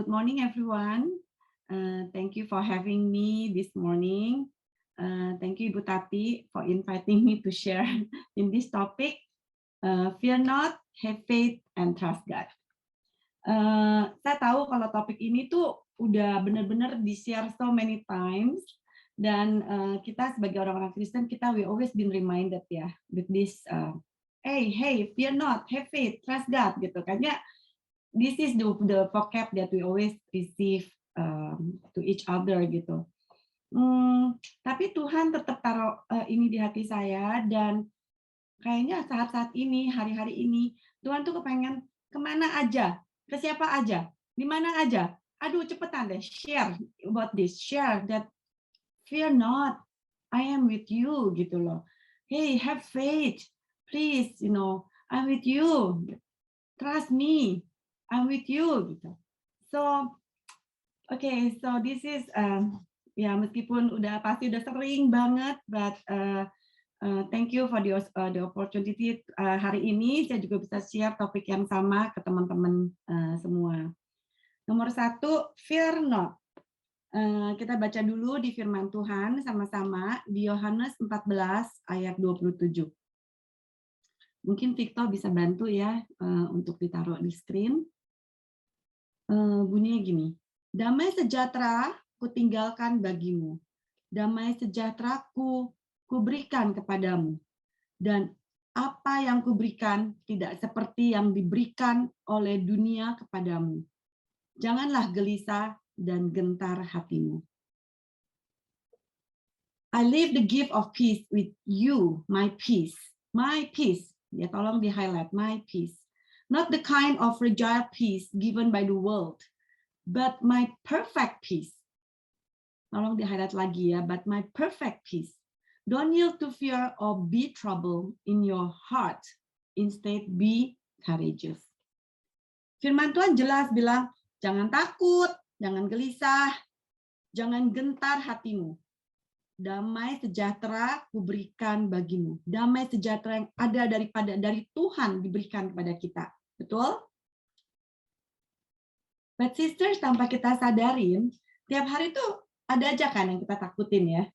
Good morning, everyone. Thank you for having me this morning. Thank you, Ibu Tati, for inviting me to share in this topic. Fear not, have faith, and trust God. Saya tahu kalau topik ini tuh udah benar-benar di-share so many times, dan kita sebagai orang-orang Kristen, we always been reminded ya with this, hey, fear not, have faith, trust God, gitu kan ya. This is the vocab that we always receive to each other gitu. Tapi Tuhan tetap taruh ini di hati saya, dan kayaknya saat-saat ini, hari-hari ini, Tuhan tuh kepengen kemana aja, ke siapa aja, di mana aja. Aduh, cepetan deh, share about this, share that fear not, I am with you gitu loh. Hey, have faith, please, I'm with you. Trust me, I'm with you gitu. So, okay, so this is ya meskipun pasti udah sering banget, but thank you for the opportunity. Hari ini saya juga bisa share topik yang sama ke teman-teman semua. Nomor 1, fear not. Kita baca dulu di firman Tuhan sama-sama di Yohanes 14 ayat 27. Mungkin Victor bisa bantu ya untuk ditaruh di screen. Bunyinya gini, damai sejahtera kutinggalkan bagimu, damai sejahtera kuberikan kepadamu, dan apa yang kuberikan tidak seperti yang diberikan oleh dunia kepadamu. Janganlah gelisah dan gentar hatimu. I leave the gift of peace with you, my peace. Ya, tolong di highlight, my peace. Not the kind of fragile peace given by the world, but my perfect peace. Tolong di-highlight lagi ya, but my perfect peace. Don't yield to fear or be troubled in your heart. Instead, be courageous. Firman Tuhan jelas bilang, jangan takut, jangan gelisah, jangan gentar hatimu. Damai sejahtera kuberikan bagimu. Damai sejahtera yang ada dari Tuhan diberikan kepada kita. Betul? But sisters, tanpa kita sadarin, tiap hari tuh ada aja kan yang kita takutin ya.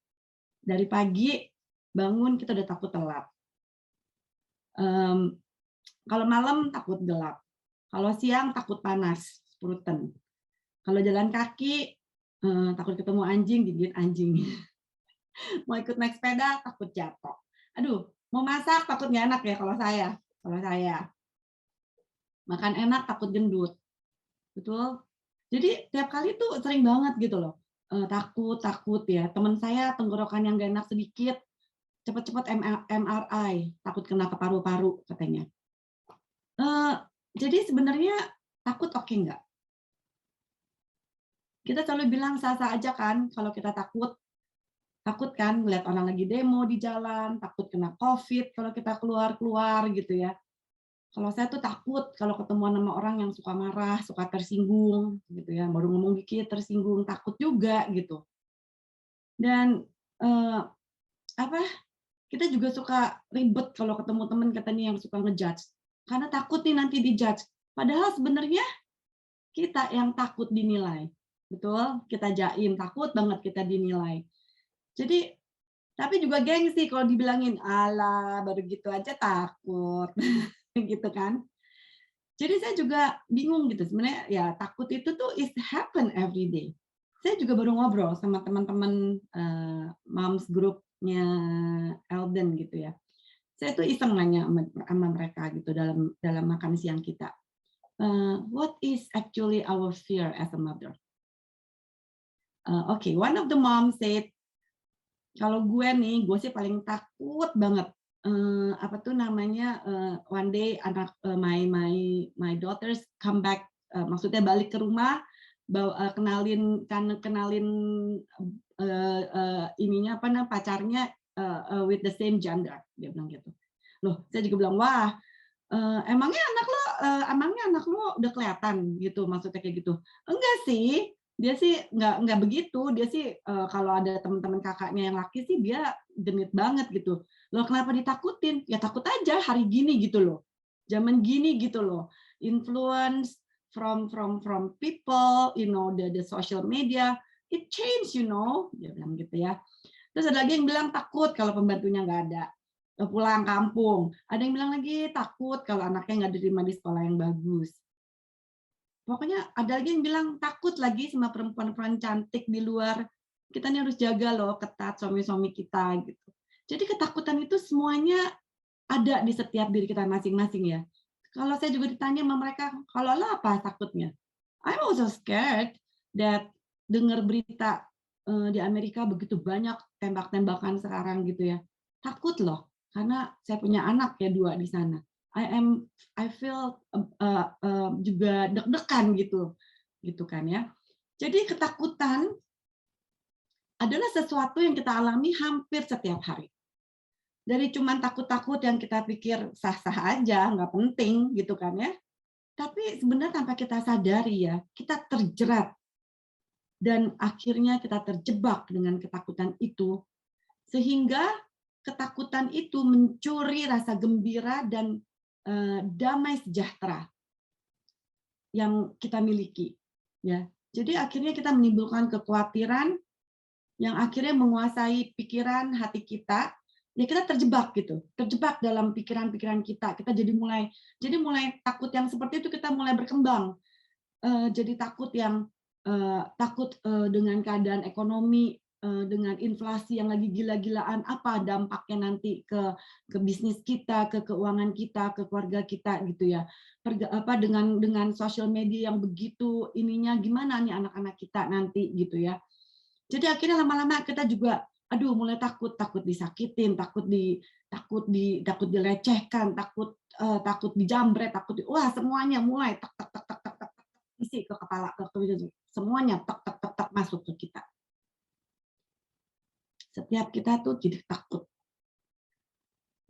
Dari pagi bangun kita udah takut telat. Kalau malam takut gelap. Kalau siang takut panas, spruten. Kalau jalan kaki takut ketemu anjing, digigit anjing. Mau ikut naik sepeda takut jatuh. Aduh, mau masak takut nggak enak ya kalau saya. Makan enak takut gendut. Betul? Jadi tiap kali tuh sering banget gitu loh. Takut ya. Teman saya tenggorokan yang gak enak sedikit, cepat-cepat MRI, takut kena ke paru-paru katanya. Jadi sebenarnya takut oke nggak? Kita selalu bilang sah-sah aja kan kalau kita takut kan melihat orang lagi demo di jalan, takut kena COVID kalau kita keluar gitu ya. Kalau saya tuh takut kalau ketemuan sama orang yang suka marah, suka tersinggung, gitu ya. Baru ngomong dikit tersinggung, takut juga gitu. Dan kita juga suka ribet kalau ketemu teman katanya yang suka ngejudge, karena takut nih nanti dijudge. Padahal sebenarnya kita yang takut dinilai, betul? Kita jaim, takut banget kita dinilai. Jadi, tapi juga gengsi kalau dibilangin, alah baru gitu aja takut. Gitu kan. Jadi saya juga bingung gitu sebenarnya ya, takut itu tuh is happen every day. Saya juga baru ngobrol sama teman-teman moms groupnya Elden gitu ya. Saya tuh iseng nanya sama mereka gitu dalam makan siang kita. What is actually our fear as a mother? Okay, one of the mom said, kalau gue sih paling takut banget. One day anak my daughters come back, maksudnya balik ke rumah, kenalin pacarnya with the same gender, dia bilang gitu. Loh, saya juga bilang, wah, emangnya anak lo udah kelihatan gitu, maksudnya kayak gitu. Enggak sih, dia sih nggak begitu, dia sih kalau ada teman-teman kakaknya yang laki sih dia genit banget gitu. Loh, kenapa ditakutin? Ya takut aja hari gini gitu loh. Zaman gini gitu loh. Influence, from people, the social media, it change, dia bilang gitu ya. Terus ada lagi yang bilang takut kalau pembantunya nggak ada, pulang kampung. Ada yang bilang lagi takut kalau anaknya nggak diterima di sekolah yang bagus. Pokoknya ada lagi yang bilang takut lagi sama perempuan-perempuan cantik di luar. Kita nih harus jaga loh, ketat suami-suami kita gitu. Jadi ketakutan itu semuanya ada di setiap diri kita masing-masing ya. Kalau saya juga ditanya sama mereka, kalau lo apa takutnya? I'm also scared that dengar berita di Amerika begitu banyak tembak-tembakan sekarang gitu ya. Takut loh, karena saya punya anak ya 2 di sana. I feel juga deg-degan gitu kan ya. Jadi ketakutan adalah sesuatu yang kita alami hampir setiap hari. Dari cuman takut-takut yang kita pikir sah-sah aja, nggak penting gitu kan ya. Tapi sebenarnya tanpa kita sadari ya, kita terjerat dan akhirnya kita terjebak dengan ketakutan itu, sehingga ketakutan itu mencuri rasa gembira dan damai sejahtera yang kita miliki. Ya, jadi akhirnya kita menimbulkan kekhawatiran yang akhirnya menguasai pikiran hati kita. Ya kita terjebak gitu, terjebak dalam pikiran-pikiran kita. Kita jadi mulai takut yang seperti itu, kita mulai berkembang. Jadi takut dengan keadaan ekonomi, dengan inflasi yang lagi gila-gilaan, apa dampaknya nanti ke bisnis kita, ke keuangan kita, ke keluarga kita gitu ya. Dengan sosial media yang begitu ininya, gimana nih anak-anak kita nanti gitu ya. Jadi akhirnya lama-lama kita juga mulai takut disakitin, takut dilecehkan, takut dijambret, wah semuanya mulai tak tak tak tak tak tak isi ke kepala, semuanya tak masuk ke kita. Setiap kita tuh jadi takut.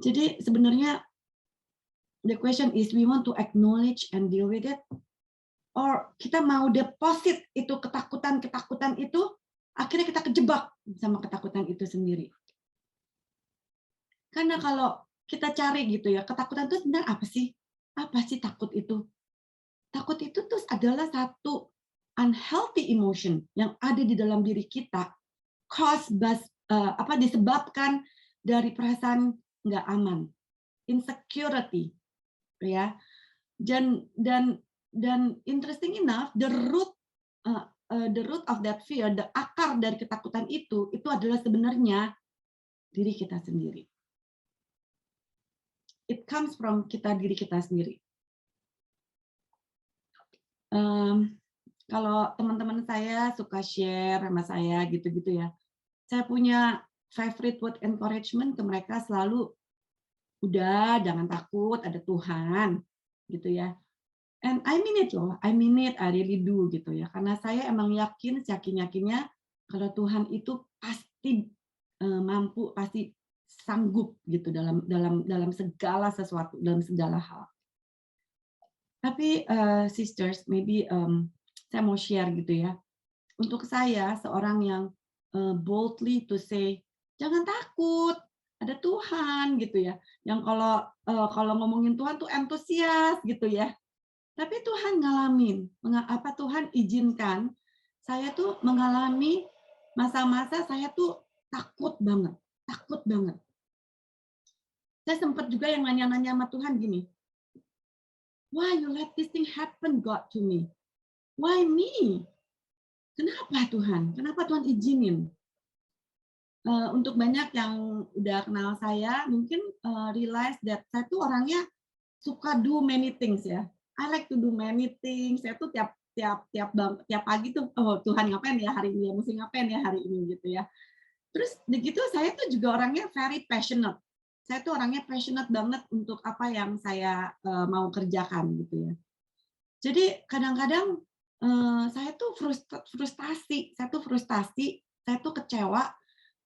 Jadi sebenarnya the question is we want to acknowledge and deal with it, or kita mau deposit itu ketakutan itu, akhirnya kita kejebak sama ketakutan itu sendiri. Karena kalau kita cari gitu ya, ketakutan itu sebenarnya apa sih? Apa sih takut itu? Takut itu tuh adalah satu unhealthy emotion yang ada di dalam diri kita, disebabkan dari perasaan nggak aman, insecurity, ya. Dan interesting enough, the root of that fear, the akar dari ketakutan itu adalah sebenarnya diri kita sendiri. It comes from diri kita sendiri. Kalau teman-teman saya suka share sama saya gitu-gitu ya, saya punya favorite word encouragement ke mereka selalu, udah jangan takut, ada Tuhan gitu ya. And I mean it loh, I really do gitu ya. Karena saya emang yakin-yakinnya kalau Tuhan itu pasti mampu, pasti sanggup gitu dalam segala sesuatu, dalam segala hal. Tapi sisters, maybe saya mau share gitu ya. Untuk saya seorang yang boldly to say, jangan takut, ada Tuhan gitu ya. Yang kalau ngomongin Tuhan tuh antusias gitu ya. Tapi Tuhan ngalamin, Tuhan izinkan saya tuh mengalami masa-masa saya tuh takut banget. Saya sempat juga yang nanya-nanya sama Tuhan gini, why you let this thing happen, God, to me? Why me? Kenapa Tuhan? Kenapa Tuhan izinin? Untuk banyak yang udah kenal saya, mungkin realize that saya tuh orangnya suka do many things ya. I like to do many things. Saya tuh tiap pagi tuh, oh Tuhan ngapain ya hari ini? Mesti ngapain ya hari ini gitu ya. Terus begitu saya tuh juga orangnya very passionate. Saya tuh orangnya passionate banget untuk apa yang saya mau kerjakan gitu ya. Jadi kadang-kadang saya tuh frustasi, saya tuh kecewa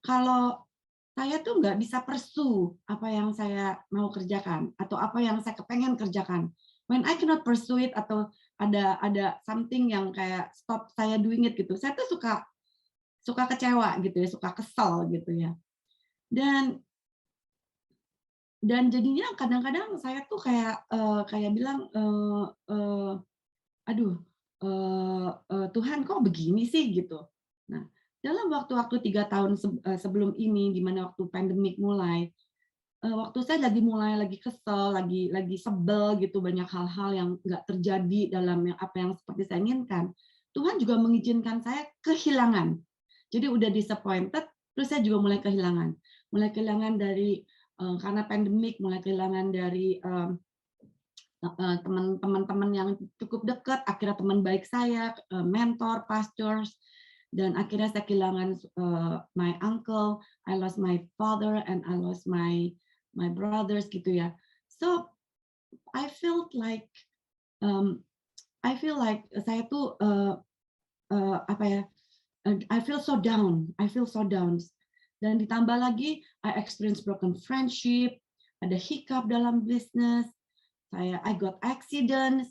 kalau saya tuh nggak bisa pursue apa yang saya mau kerjakan atau apa yang saya kepengen kerjakan. When I cannot pursue it atau ada something yang kayak stop saya doing it gitu, saya tuh suka kecewa gitu ya, suka kesel gitu ya. Dan jadinya kadang-kadang saya tuh kayak bilang aduh, Tuhan kok begini sih gitu. Nah, dalam waktu-waktu 3 tahun sebelum ini, di mana waktu pandemik mulai, waktu saya lagi kesel, lagi sebel gitu, banyak hal-hal yang nggak terjadi dalam apa yang seperti saya inginkan. Tuhan juga mengizinkan saya kehilangan. Jadi udah disappointed, terus saya juga mulai kehilangan dari karena pandemik, mulai kehilangan dari teman-teman yang cukup dekat, akhirnya teman baik saya, mentor, pastors, dan akhirnya saya kehilangan my uncle, I lost my father, and I lost my brothers gitu ya. So I felt like saya tuh apa ya? I feel so down. Dan ditambah lagi I experience broken friendship, ada hiccup dalam bisnis, I got accidents.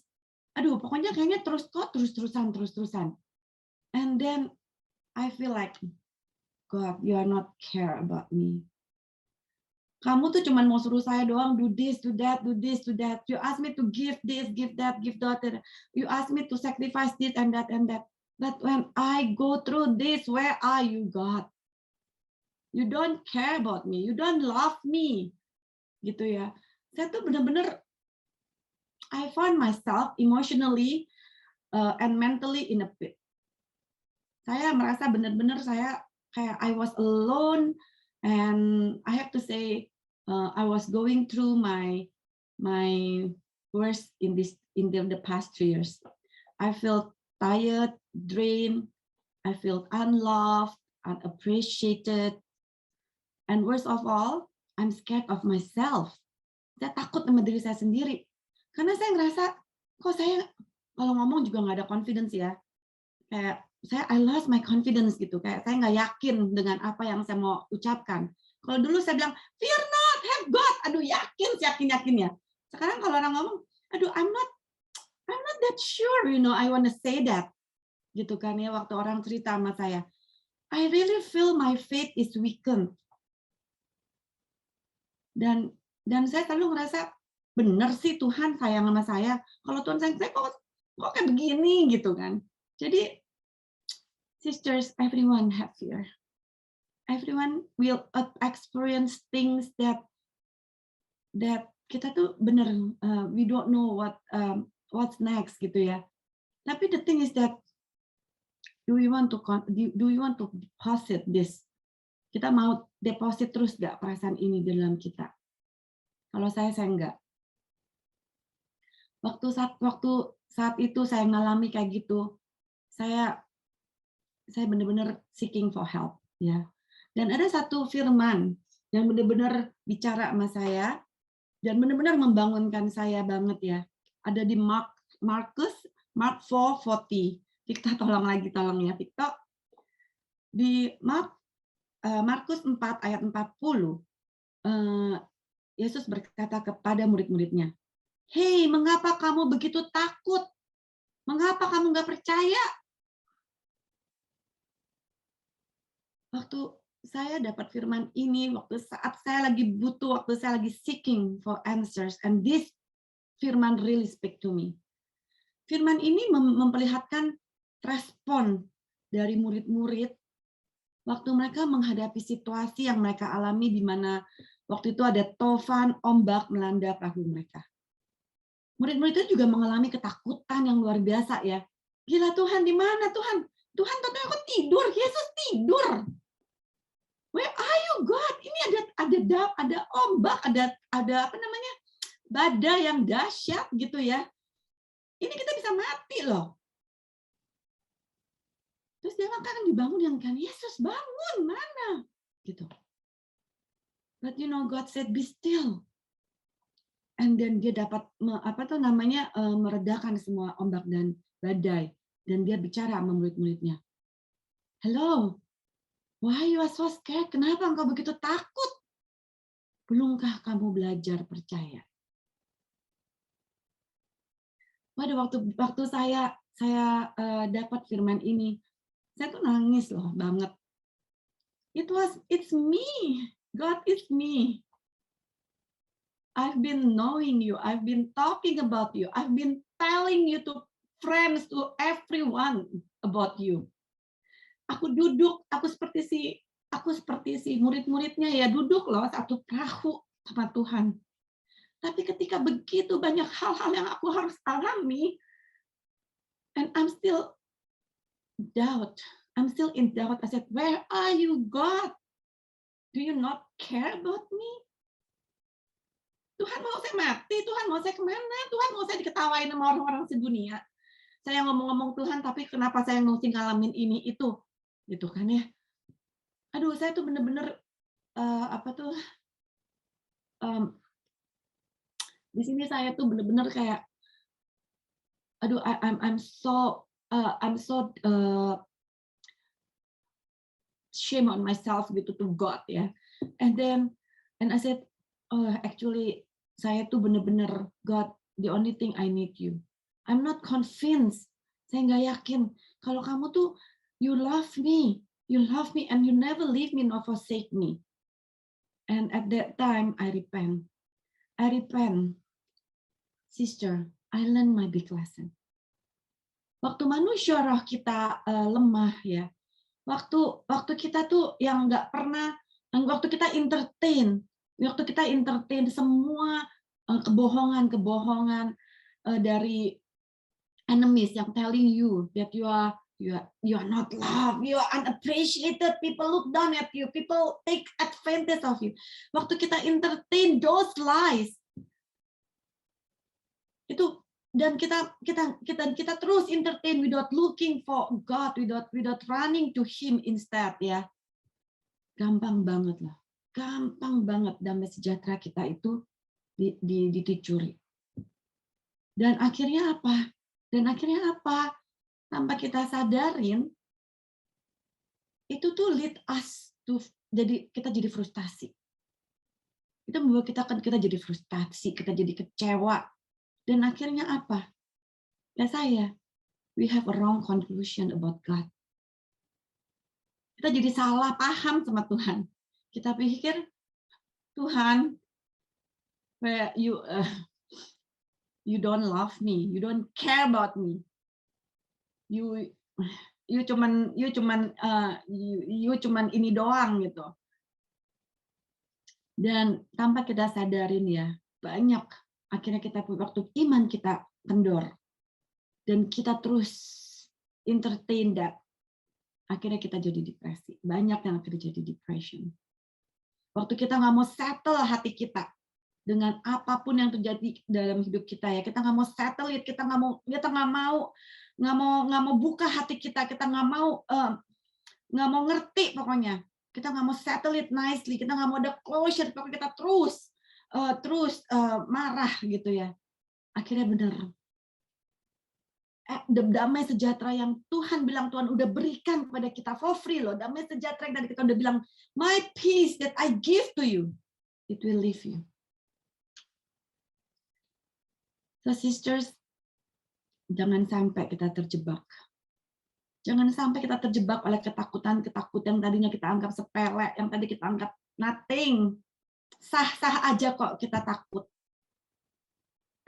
Aduh, pokoknya kayaknya terus-terusan. And then I feel like, God, you are not care about me. Kamu tuh cuma mau suruh saya doang, do this, do that, do this, do that. You ask me to give this, give that, give that. You ask me to sacrifice this and that and that. But when I go through this, where are you, God? You don't care about me. You don't love me. Gitu ya. Saya tuh benar-benar I found myself emotionally and mentally in a pit. Saya merasa benar-benar saya kayak I was alone, and I have to say I was going through my worst in the past 3 years. I felt tired, drained, I felt unloved, unappreciated, and worst of all, I'm scared of myself. Saya takut sama diri saya sendiri. Karena saya ngerasa, kok saya kalau ngomong juga nggak ada confidence ya. Kayak I lost my confidence gitu. Kayak saya nggak yakin dengan apa yang saya mau ucapkan. Kalau dulu saya bilang, fear not, have God. Aduh, yakin-yakinnya. Sekarang kalau orang ngomong, aduh, I'm not that sure, I want to say that. Gitu kan ya, waktu orang cerita sama saya. I really feel my faith is weakened. Dan saya selalu ngerasa, benar sih Tuhan sayang sama saya. Kalau Tuhan sayang saya, kok kayak begini gitu kan. Jadi, sisters, everyone have fear. Everyone will experience things that kita tuh benar we don't know what's next gitu ya. Tapi the thing is that do you want to deposit this? Kita mau deposit terus nggak perasaan ini dalam kita? Kalau saya enggak. Waktu saat itu saya ngalami kayak gitu, saya benar-benar seeking for help ya. Dan ada satu firman yang benar-benar bicara sama saya dan benar-benar membangunkan saya banget ya. Ada di Mark 4:40. Victor tolong ya Victor. Di Markus 4 ayat 40, Yesus berkata kepada murid-muridnya, "Hei, mengapa kamu begitu takut? Mengapa kamu nggak percaya?" Waktu saya dapat firman ini, waktu saat saya lagi butuh, waktu saya lagi seeking for answers, and this firman really speak to me. Firman ini memperlihatkan respon dari murid-murid waktu mereka menghadapi situasi yang mereka alami, di mana waktu itu ada tofan, ombak melanda perahu mereka. Murid-murid itu juga mengalami ketakutan yang luar biasa ya. Gila, Tuhan di mana Tuhan? Tuhan, aku tidur, Yesus tidur. Where are you, God? Ini ada ombak, ada apa namanya? Badai yang dahsyat gitu ya. Ini kita bisa mati loh. Terus dia akan dibangun yang kan, Yesus bangun, mana? Gitu. But God said be still. And then dia dapat meredakan semua ombak dan badai, dan dia bicara sama murid-muridnya. Hello, why you are so scared? Kenapa engkau begitu takut? Belumkah kamu belajar percaya? Pada waktu saya dapat firman ini, saya tuh nangis loh banget. It's me, God, it's me. I've been knowing you, I've been talking about you, I've been telling you to friends to everyone about you. Aku duduk, aku seperti si murid-muridnya ya, duduk loh satu perahu sama Tuhan. Tapi ketika begitu banyak hal-hal yang aku harus alami, and I'm still in doubt. I said, where are you, God? Do you not care about me? Tuhan mau saya mati, Tuhan mau saya kemana? Tuhan mau saya diketawain sama orang-orang sedunia. Saya ngomong-ngomong Tuhan, tapi kenapa saya mesti ngalamin ini itu? Gitu kan ya. Aduh, saya tuh bener-bener di sini saya tuh bener-bener kayak, aduh, I'm so shame on myself gitu to God ya. And I said, oh actually saya tuh bener-bener, God, the only thing I need you. I'm not convinced. Saya nggak yakin kalau kamu tuh you love me and you never leave me nor forsake me. And at that time I repent, sister. I learned my big lesson. Waktu manusia roh kita lemah ya, waktu kita tuh yang nggak pernah, waktu kita entertain semua kebohongan dari enemies yang telling you that you are not loved, you are unappreciated, people look down at you, people take advantage of you. Waktu kita entertain those lies, itu dan kita terus entertain without looking for God, without running to Him instead ya. Gampang banget damai sejahtera kita itu dicuri. Dan akhirnya apa? Tanpa kita sadarin, itu tuh lead us to kita jadi frustasi. Itu membuat kita jadi frustasi, kita jadi kecewa. Dan akhirnya apa? Ya we have a wrong conclusion about God. Kita jadi salah paham sama Tuhan. Kita pikir, Tuhan, you don't love me, you don't care about me. You cuman ini doang gitu. Dan tanpa kita sadarin ya, banyak akhirnya kita waktu iman kita kendor dan kita terus entertain that, akhirnya kita jadi depresi. Banyak yang akhirnya jadi depression. Waktu kita nggak mau settle hati kita dengan apapun yang terjadi dalam hidup kita ya, kita nggak mau settle it, kita nggak mau buka hati kita nggak mau ngerti pokoknya, kita nggak mau settle it nicely, kita nggak mau ada closure, pokoknya kita terus marah gitu ya. Akhirnya benar, damai sejahtera yang Tuhan bilang Tuhan udah berikan kepada kita for free loh, damai sejahtera yang tadi kita udah bilang, my peace that I give to you, it will leave you. So sisters, jangan sampai kita terjebak. Jangan sampai kita terjebak oleh ketakutan yang tadinya kita anggap sepele, yang tadi kita anggap nothing. Sah-sah aja kok kita takut.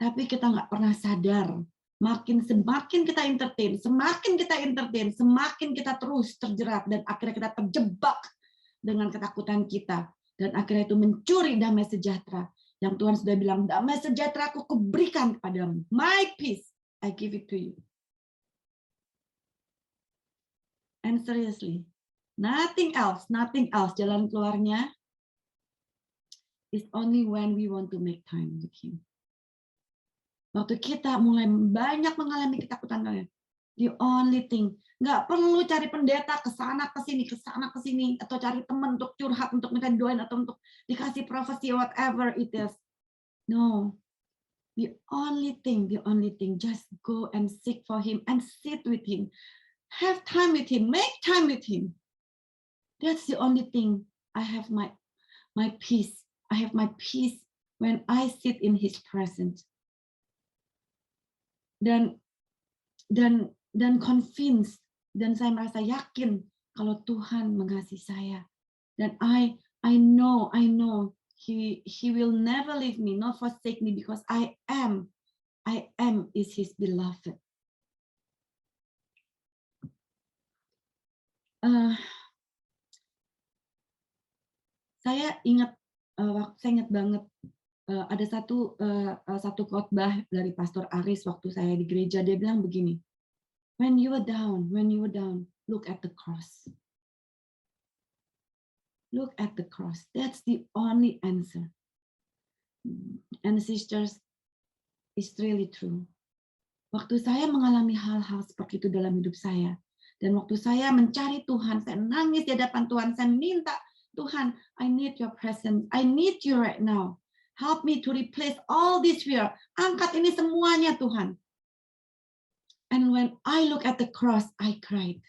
Tapi kita nggak pernah sadar. Semakin kita entertain, semakin kita terus terjerat dan akhirnya kita terjebak dengan ketakutan kita. Dan akhirnya itu mencuri damai sejahtera. Yang Tuhan sudah bilang, damai sejahtera aku kuberikan kepadamu. My peace, I give it to you. And seriously, nothing else, jalan keluarnya is only when we want to make time with Him. Waktu kita mulai banyak mengalami ketakutan, the only thing, nggak perlu cari pendeta ke sana ke sini, atau cari teman untuk curhat, untuk minta doain, atau untuk dikasih profesi, whatever it is. No, the only thing, just go and seek for Him and sit with Him. Have time with Him, make time with Him. That's the only thing. I have my peace. I have my peace when I sit in His presence. Dan convinced, dan saya merasa yakin kalau Tuhan mengasihi saya. Dan I know He will never leave me, nor forsake me, because I am is His beloved. Eh, saya ingat banget ada satu khotbah dari Pastor Aris waktu saya di gereja. Dia bilang begini, when you were down, look at the cross. Look at the cross. That's the only answer. And sisters, it's really true. Waktu saya mengalami hal-hal seperti itu dalam hidup saya, dan waktu saya mencari Tuhan, saya nangis di hadapan Tuhan, saya minta, Tuhan, I need your presence, I need you right now. Help me to replace all this fear. Angkat ini semuanya, Tuhan. And when I look at the cross, I cried.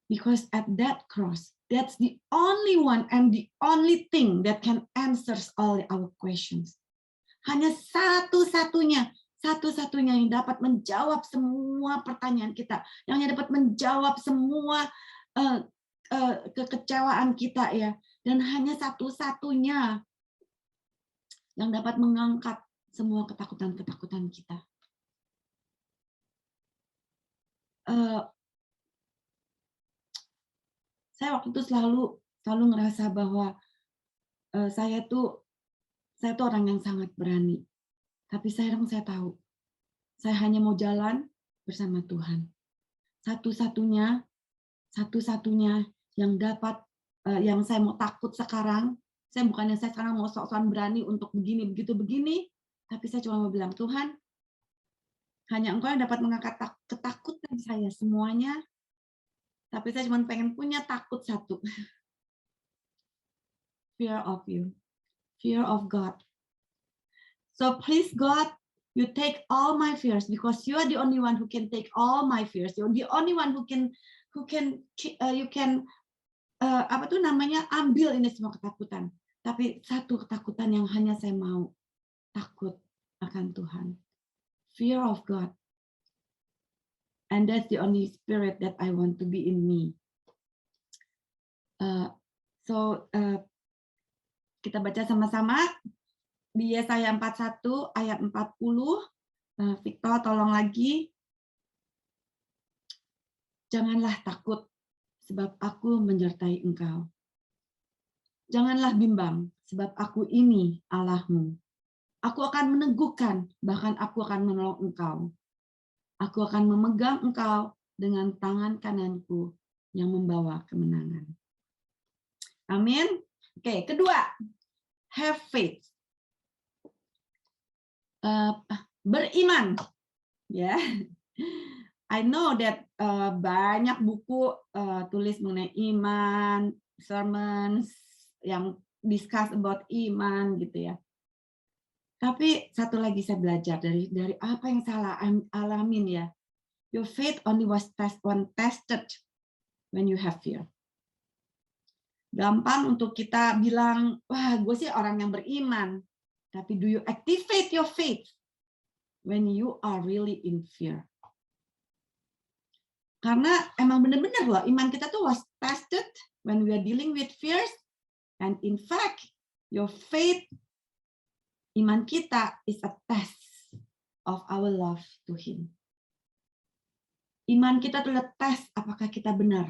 Because at that cross, that's the only one and the only thing that can answer all our questions. Hanya satu-satunya yang dapat menjawab semua pertanyaan kita, yang dapat menjawab semua kekecewaan kita ya, dan hanya satu-satunya yang dapat mengangkat semua ketakutan-ketakutan kita. Saya waktu itu selalu ngerasa bahwa saya tuh orang yang sangat berani. Tapi sekarang saya tahu, saya hanya mau jalan bersama Tuhan. Satu-satunya yang dapat, yang saya mau takut sekarang, saya sekarang mau sok-sokan berani untuk begini, begini, tapi saya cuma mau bilang, Tuhan, hanya Engkau yang dapat mengangkat ketakutan saya semuanya, tapi saya cuma pengen punya takut satu. Fear of you. Fear of God. So please God, you take all my fears because you are the only one who can take all my fears. You're the only one who can ambil ini semua ketakutan. Tapi satu ketakutan yang hanya saya mau, takut akan Tuhan. Fear of God. And that's the only spirit that I want to be in me. Kita baca sama-sama di Yesaya 41 ayat 40. Victor, tolong lagi. Janganlah takut, sebab aku menyertai engkau. Janganlah bimbang, sebab aku ini Allahmu. Aku akan meneguhkan, bahkan aku akan menolong engkau. Aku akan memegang engkau dengan tangan kananku yang membawa kemenangan. Amin. Oke, kedua, have faith. Beriman. Ya. I know that banyak buku tulis mengenai iman, sermons yang discuss about iman gitu ya. Tapi satu lagi saya belajar dari apa yang saya alamin ya. Your faith only was tested when you have fear. Gampang untuk kita bilang, wah gue sih orang yang beriman. Tapi do you activate your faith when you are really in fear? Karena emang benar-benar loh, iman kita tuh was tested when we are dealing with fears. And in fact, your faith, iman kita is a test of our love to Him. Iman kita tuh tes apakah kita benar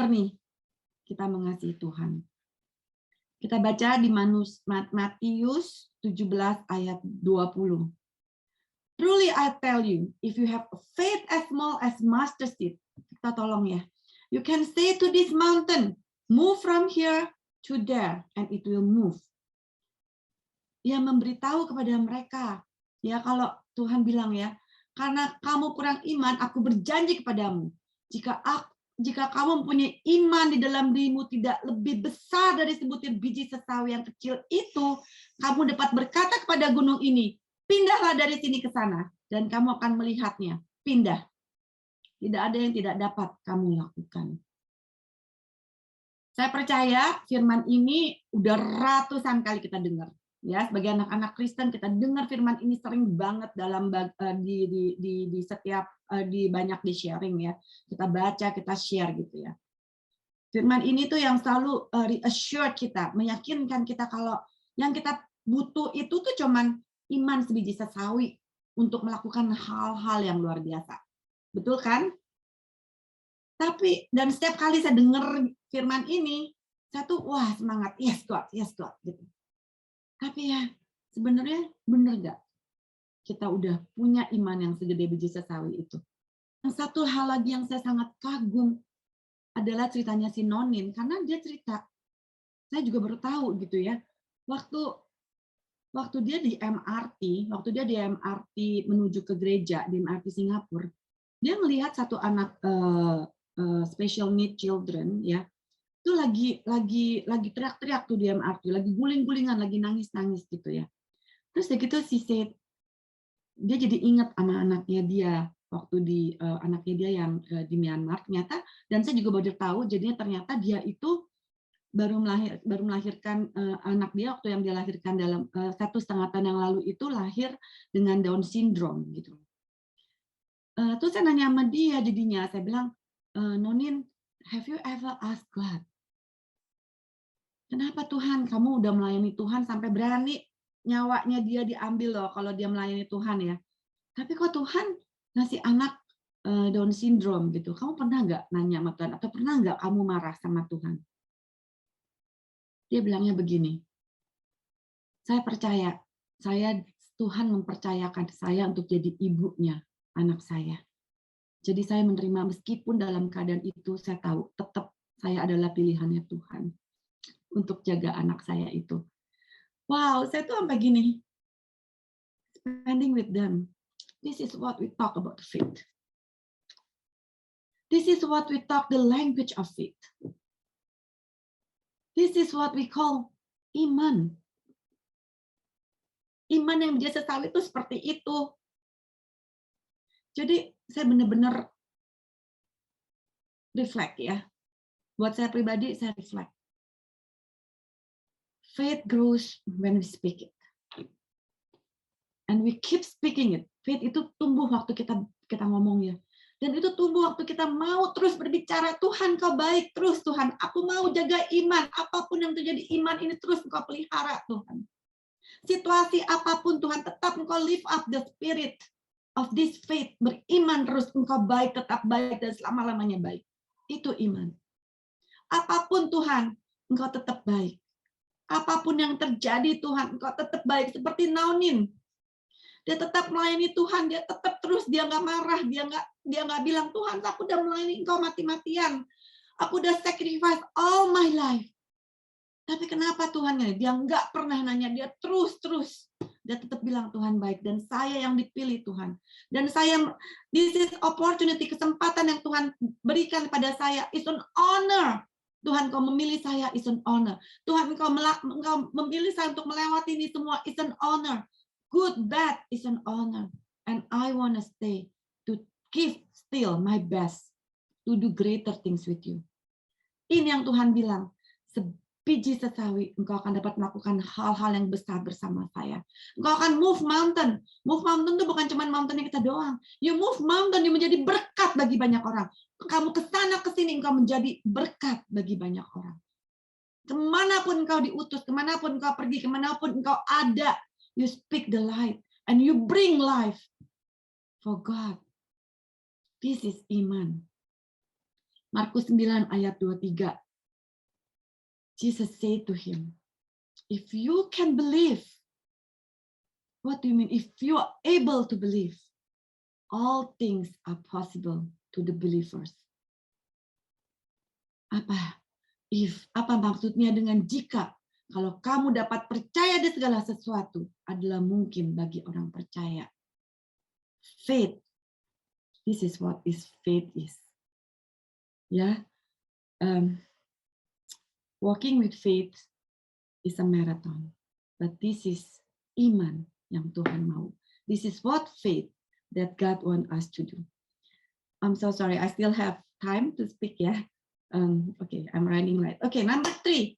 nih kita mengasihi Tuhan. Kita baca di Matius 17 ayat 20. Truly I tell you, if you have a faith as small as mustard seed, kita tolong ya, you can say to this mountain, move from here to there, and it will move. Dia memberitahu kepada mereka, ya kalau Tuhan bilang ya, karena kamu kurang iman, aku berjanji kepadamu, jika kamu mempunyai iman di dalam dirimu tidak lebih besar dari sebutir biji sesawi yang kecil itu, kamu dapat berkata kepada gunung ini, pindahlah dari sini ke sana, dan kamu akan melihatnya. Pindah. Tidak ada yang tidak dapat kamu lakukan. Saya percaya firman ini udah ratusan kali kita dengar. Ya, sebagai anak-anak Kristen kita dengar firman ini sering banget dalam di setiap di banyak di sharing ya. Kita baca, kita share gitu ya. Firman ini tuh yang selalu reassure kita, meyakinkan kita kalau yang kita butuh itu tuh cuman iman sebiji sesawi untuk melakukan hal-hal yang luar biasa. Betul kan? Tapi dan setiap kali saya dengar firman ini, saya tuh wah semangat, yes God gitu. Tapi ya sebenarnya benar nggak kita udah punya iman yang segede biji sesawi itu? Yang satu hal lagi yang saya sangat kagum adalah ceritanya si Nonin, karena dia cerita, saya juga baru tahu gitu ya, waktu dia di MRT menuju ke gereja di MRT Singapura, dia melihat satu anak special need children ya, itu lagi teriak-teriak tuh di MRT, lagi guling-gulingan, lagi nangis-nangis gitu ya. Terus begitu dia jadi ingat sama anaknya dia waktu anaknya dia yang di Myanmar ternyata, dan saya juga baru tahu jadinya ternyata dia itu baru melahirkan anak dia waktu yang dia lahirkan dalam 1,5 tahun yang lalu itu lahir dengan Down syndrome gitu. Terus saya nanya sama dia jadinya, saya bilang, Nonin, have you ever asked God, kenapa Tuhan kamu udah melayani Tuhan sampai berani nyawanya dia diambil loh kalau dia melayani Tuhan ya. Tapi kok Tuhan ngasih anak Down syndrome gitu. Kamu pernah nggak nanya sama Tuhan atau pernah nggak kamu marah sama Tuhan? Dia bilangnya begini, saya percaya, Tuhan mempercayakan saya untuk jadi ibunya anak saya. Jadi saya menerima meskipun dalam keadaan itu saya tahu tetap saya adalah pilihannya Tuhan untuk jaga anak saya itu. Wow, saya tuh sampai gini, spending with them. This is what we talk about faith. This is what we talk the language of faith. This is what we call iman. Iman yang menjadi sesawi itu seperti itu. Jadi saya benar-benar reflect ya. Buat saya pribadi, saya reflect. Faith grows when we speak it. And we keep speaking it. Faith itu tumbuh waktu kita ngomong ya. Dan itu tumbuh waktu kita mau terus berbicara, Tuhan kau baik terus Tuhan. Aku mau jaga iman. Apapun yang terjadi iman ini terus engkau pelihara Tuhan. Situasi apapun Tuhan tetap engkau lift up the spirit of this faith. Beriman terus engkau baik, tetap baik dan selama-lamanya baik. Itu iman. Apapun Tuhan, engkau tetap baik. Apapun yang terjadi Tuhan, engkau tetap baik. Seperti Nonin. Dia tetap melayani Tuhan, dia tetap terus, dia nggak marah, dia nggak bilang, Tuhan aku udah melayani engkau mati-matian. Aku udah sacrifice all my life. Tapi kenapa Tuhan? Dia nggak pernah nanya, dia terus. Dia tetap bilang Tuhan baik, dan saya yang dipilih Tuhan. Dan this is opportunity, kesempatan yang Tuhan berikan pada saya, is an honor. Tuhan kau memilih saya, is an honor. Tuhan kau memilih saya untuk melewati ini semua, is an honor. Good, bad is an honor. And I want to stay to give still my best to do greater things with you. Ini yang Tuhan bilang, sebiji sesawi, engkau akan dapat melakukan hal-hal yang besar bersama saya. Engkau akan move mountain. Move mountain itu bukan cuma mountain yang kita doang. You move mountain, you menjadi berkat bagi banyak orang. Kamu kesana kesini, engkau menjadi berkat bagi banyak orang. Kemanapun engkau diutus, kemanapun engkau pergi, kemanapun engkau ada, you speak the light and you bring life for God. This is iman. Markus 9 ayat 23. Jesus said to him, if you can believe, what do you mean? If you are able to believe, all things are possible to the believers. Apa maksudnya dengan jika? Kalau kamu dapat percaya di segala sesuatu adalah mungkin bagi orang percaya. Faith. This is what faith is. Ya, walking with faith is a marathon, but this is iman yang Tuhan mau. This is what faith that God want us to do. I'm so sorry, I still have time to speak ya. Okay, I'm running late. Okay, number 3.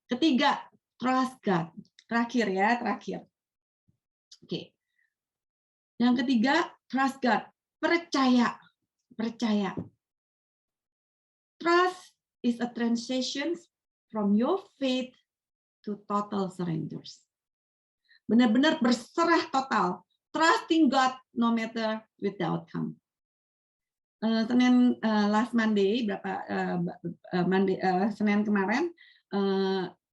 Ketiga, trust God. Terakhir. Oke. Yang ketiga, trust God. Percaya. Trust is a transition from your faith to total surrenders. Benar-benar berserah total. Trusting God no matter with the outcome. last Monday Senin kemarin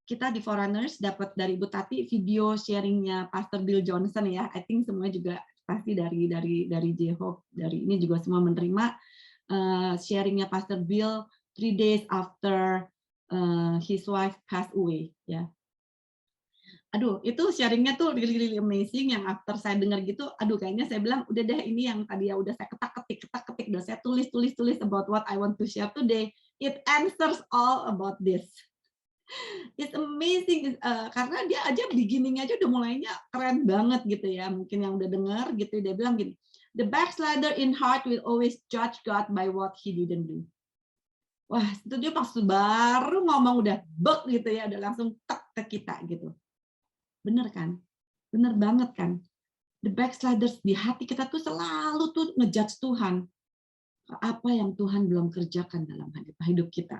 kita di Foreigners dapat dari Ibu Tati video sharingnya Pastor Bill Johnson ya. I think semua juga pasti dari J-Hope dari ini juga semua menerima sharingnya Pastor Bill 3 days after his wife passed away ya. Aduh, itu sharingnya tuh really amazing. Yang after saya dengar gitu, aduh kayaknya saya bilang udah deh ini yang tadi ya udah saya ketik, udah saya tulis about what I want to share today. It answers all about this. It's amazing karena dia aja beginning aja udah mulainya keren banget gitu ya. Mungkin yang udah dengar gitu dia bilang gini, the backslider in heart will always judge God by what he didn't do. Wah, itu dia pas baru ngomong udah bek gitu ya, udah langsung tek ke kita gitu. Bener kan? Bener banget kan? The backsliders di hati kita tuh selalu tuh ngejudge Tuhan. Apa yang Tuhan belum kerjakan dalam hidup kita.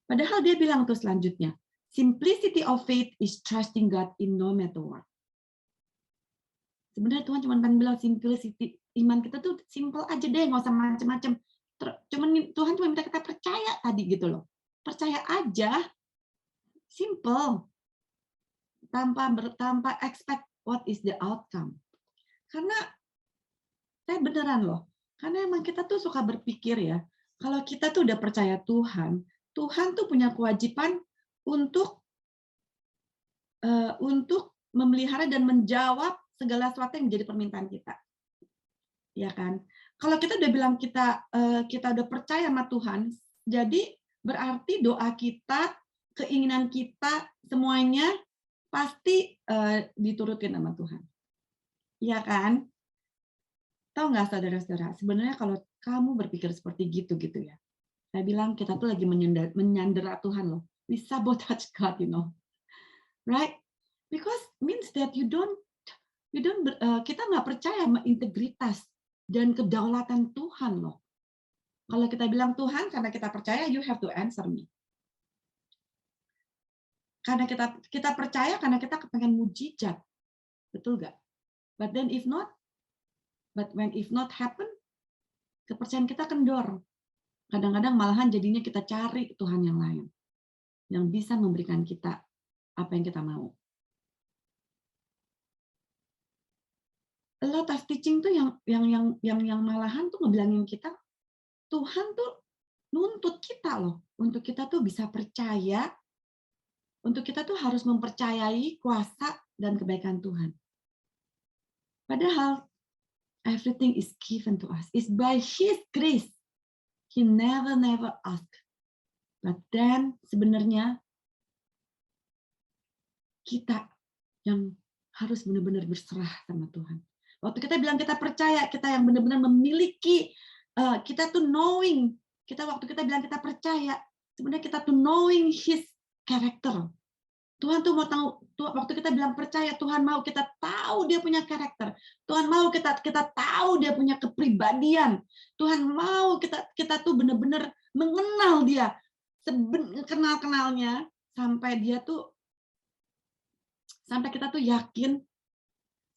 Padahal dia bilang tuh selanjutnya, simplicity of faith is trusting God in no matter what. Sebenarnya Tuhan cuma bilang simplicity, iman kita tuh simple aja deh, nggak usah macam-macam. Tuhan cuma minta kita percaya tadi gitu loh. Percaya aja, simple. Tanpa expect what is the outcome. Karena saya beneran loh, karena emang kita tuh suka berpikir ya, kalau kita tuh udah percaya Tuhan, Tuhan tuh punya kewajiban untuk memelihara dan menjawab segala sesuatu yang menjadi permintaan kita. Ya kan? Kalau kita udah bilang kita udah percaya sama Tuhan, jadi berarti doa kita, keinginan kita, semuanya pasti diturutin sama Tuhan. Iya kan? Tahu nggak saudara-saudara, sebenarnya kalau kamu berpikir seperti gitu ya, saya bilang kita tuh lagi menyandera Tuhan loh. We sabotage God, you know, right? Because means that kita nggak percaya sama integritas dan kedaulatan Tuhan loh. Kalau kita bilang Tuhan karena kita percaya, you have to answer me. Karena kita percaya karena kita kepengen mujizat, betul nggak? But when if not happen, kepercayaan kita kendor. Kadang-kadang malahan jadinya kita cari Tuhan yang lain yang bisa memberikan kita apa yang kita mau. A lot of teaching tuh yang malahan tuh ngebilangin kita Tuhan tuh nuntut kita loh untuk kita tuh bisa percaya, untuk kita tuh harus mempercayai kuasa dan kebaikan Tuhan. Padahal everything is given to us. It's by His grace. He never ask. But then sebenarnya kita yang harus benar-benar berserah sama Tuhan. Waktu kita bilang kita percaya, kita yang benar-benar memiliki, kita tuh knowing, waktu kita bilang kita percaya, sebenarnya kita tuh knowing His character. Tuhan tuh mau tahu, waktu kita bilang percaya, Tuhan mau kita tahu dia punya karakter. Tuhan mau kita tahu dia punya kepribadian. Tuhan mau kita tuh benar-benar mengenal dia, kenal-kenalnya sampai kita tuh yakin,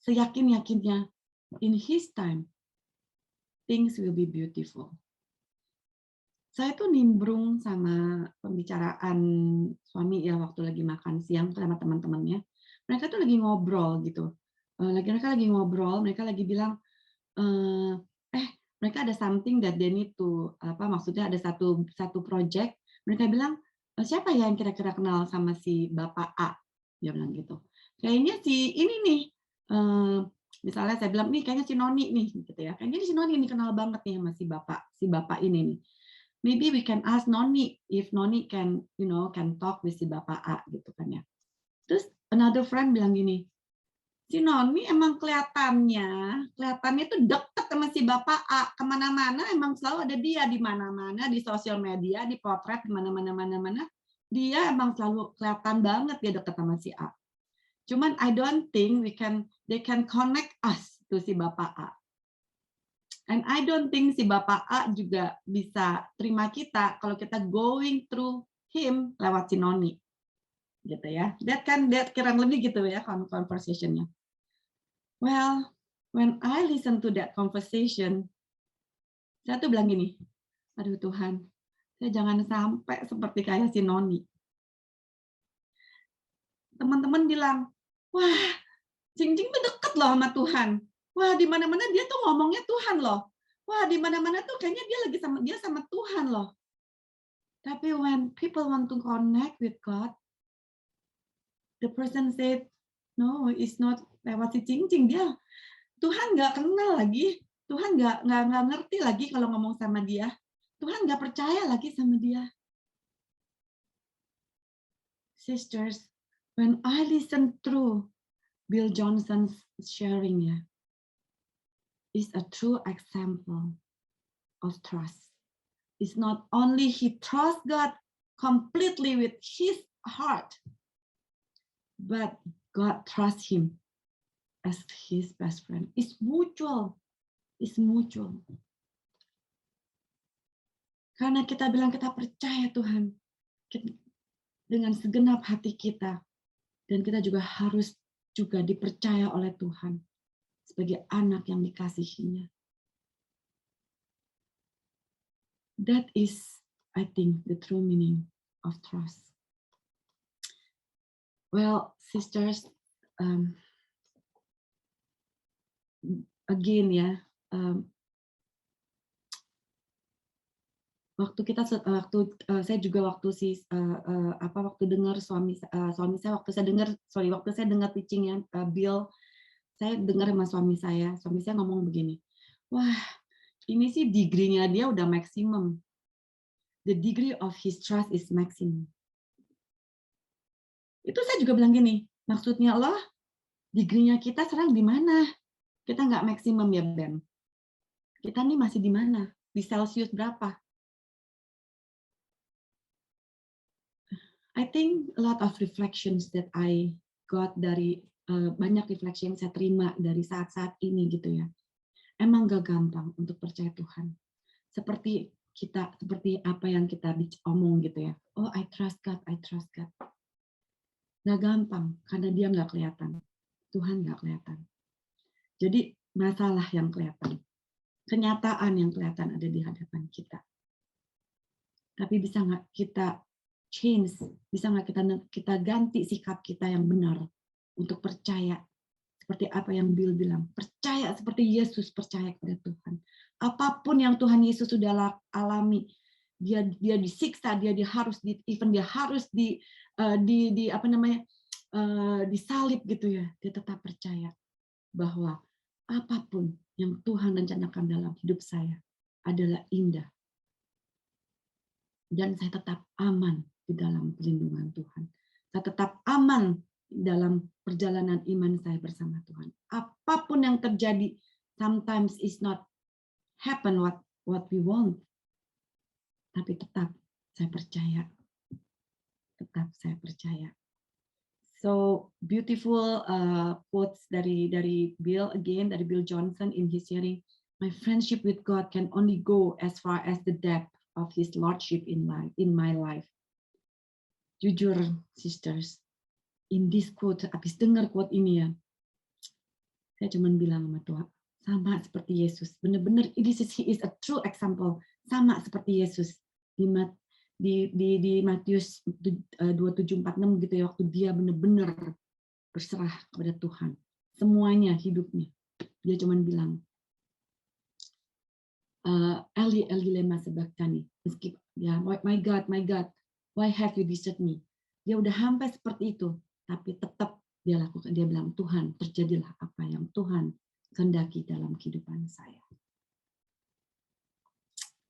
seyakin-yakinnya, in His time, things will be beautiful. Saya tuh nimbrung sama pembicaraan suami ya waktu lagi makan siang sama teman-temannya. Mereka tuh lagi ngobrol gitu. Mereka lagi ngobrol, mereka lagi bilang, mereka ada something that they need to, maksudnya ada satu project. Mereka bilang, siapa ya yang kira-kira kenal sama si Bapak A? Dia bilang gitu. Kayaknya si ini nih, misalnya saya bilang, nih kayaknya si Noni nih, gitu ya. Kayaknya si Noni ini kenal banget nih sama si Bapak ini nih. Maybe we can ask Noni if Noni can talk with si Bapak A gitu kan ya. Terus another friend bilang gini, si Noni emang kelihatannya tuh deket sama si Bapak A, kemana-mana emang selalu ada dia, di mana-mana, di sosial media, di potret, di mana-mana, dia emang selalu kelihatan banget dia deket sama si A. Cuman I don't think they can connect us to si Bapak A. And I don't think si Bapak A juga bisa terima kita kalau kita going through him lewat si Noni. Gitu ya. That kurang lebih gitu ya conversation-nya. Well, when I listen to that conversation, Saya tuh bilang gini, aduh Tuhan, saya jangan sampai seperti kayak si Noni. Teman-teman bilang, wah, Jing-Jing tuh deket loh sama Tuhan. Wah, di mana-mana dia tuh ngomongnya Tuhan loh. Wah, di mana-mana tuh kayaknya dia sama Tuhan loh. Tapi when people want to connect with God, the person said, no, it's not lewat si Jing-Jing. Dia Tuhan nggak kenal lagi. Tuhan nggak ngerti lagi kalau ngomong sama dia. Tuhan nggak percaya lagi sama dia. Sisters, when I listen through Bill Johnson's sharing, is a true example of trust. It's not only he trusts God completely with his heart, but God trusts him as his best friend. It's mutual. It's mutual. Karena kita bilang kita percaya Tuhan dengan segenap hati kita, dan kita juga harus juga dipercaya oleh Tuhan sebagai anak yang dikasihinya. That is, I think, the true meaning of trust. Well, sisters, again saya juga waktu dengar suami saya waktu saya dengar teaching Bill, saya dengar sama suami saya ngomong begini, wah ini sih degree-nya dia udah maksimum, the degree of his trust is maximum. Itu saya juga bilang gini, maksudnya Allah, degree-nya kita sekarang di mana? Kita nggak maksimum ya Ben, kita nih masih di mana? Di Celsius berapa? I think a lot of reflections that I got dari banyak refleksi yang saya terima dari saat-saat ini gitu ya. Emang gak gampang untuk percaya Tuhan. Seperti apa yang kita omong gitu ya. Oh, I trust God, I trust God. Gak gampang karena dia gak kelihatan. Tuhan gak kelihatan. Jadi masalah yang kelihatan. Kenyataan yang kelihatan ada di hadapan kita. Tapi bisa nggak kita change, bisa nggak kita ganti sikap kita yang benar untuk percaya seperti apa yang Bill bilang, percaya seperti Yesus percaya kepada Tuhan. Apapun yang Tuhan Yesus sudah alami, dia disiksa, dia harus disalib gitu ya, dia tetap percaya bahwa apapun yang Tuhan rencanakan dalam hidup saya adalah indah. Dan saya tetap aman di dalam perlindungan Tuhan. Saya tetap aman dalam perjalanan iman saya bersama Tuhan. Apapun yang terjadi, sometimes it's not happen what we want. Tapi tetap saya percaya. Tetap saya percaya. So beautiful quotes dari Bill again, dari Bill Johnson in his sharing. My friendship with God can only go as far as the depth of his lordship in my life. Jujur, sisters, in this quote, habis dengar quote ini ya, saya cuma bilang sama Tuhan, sama seperti Yesus. Benar-benar, he is a true example, sama seperti Yesus di Matius 27:46 gitu ya, waktu dia benar-benar berserah kepada Tuhan, semuanya hidupnya. Dia cuma bilang, Eli Eli lema sabachthani, ya, my God, why have you deserted me? Dia udah sampai seperti itu, tapi tetap dia lakukan. Dia bilang, Tuhan, terjadilah apa yang Tuhan kehendaki dalam kehidupan saya.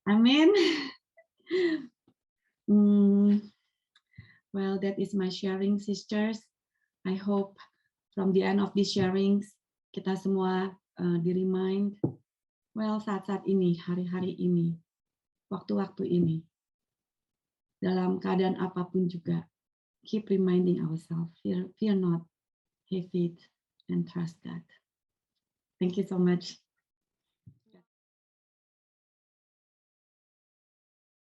Amin. Well, that is my sharing, sisters. I hope from the end of this sharings kita semua di-remind. Well, saat-saat ini, hari-hari ini, waktu-waktu ini, dalam keadaan apapun juga, keep reminding ourselves, fear not, have faith, and trust God. Thank you so much.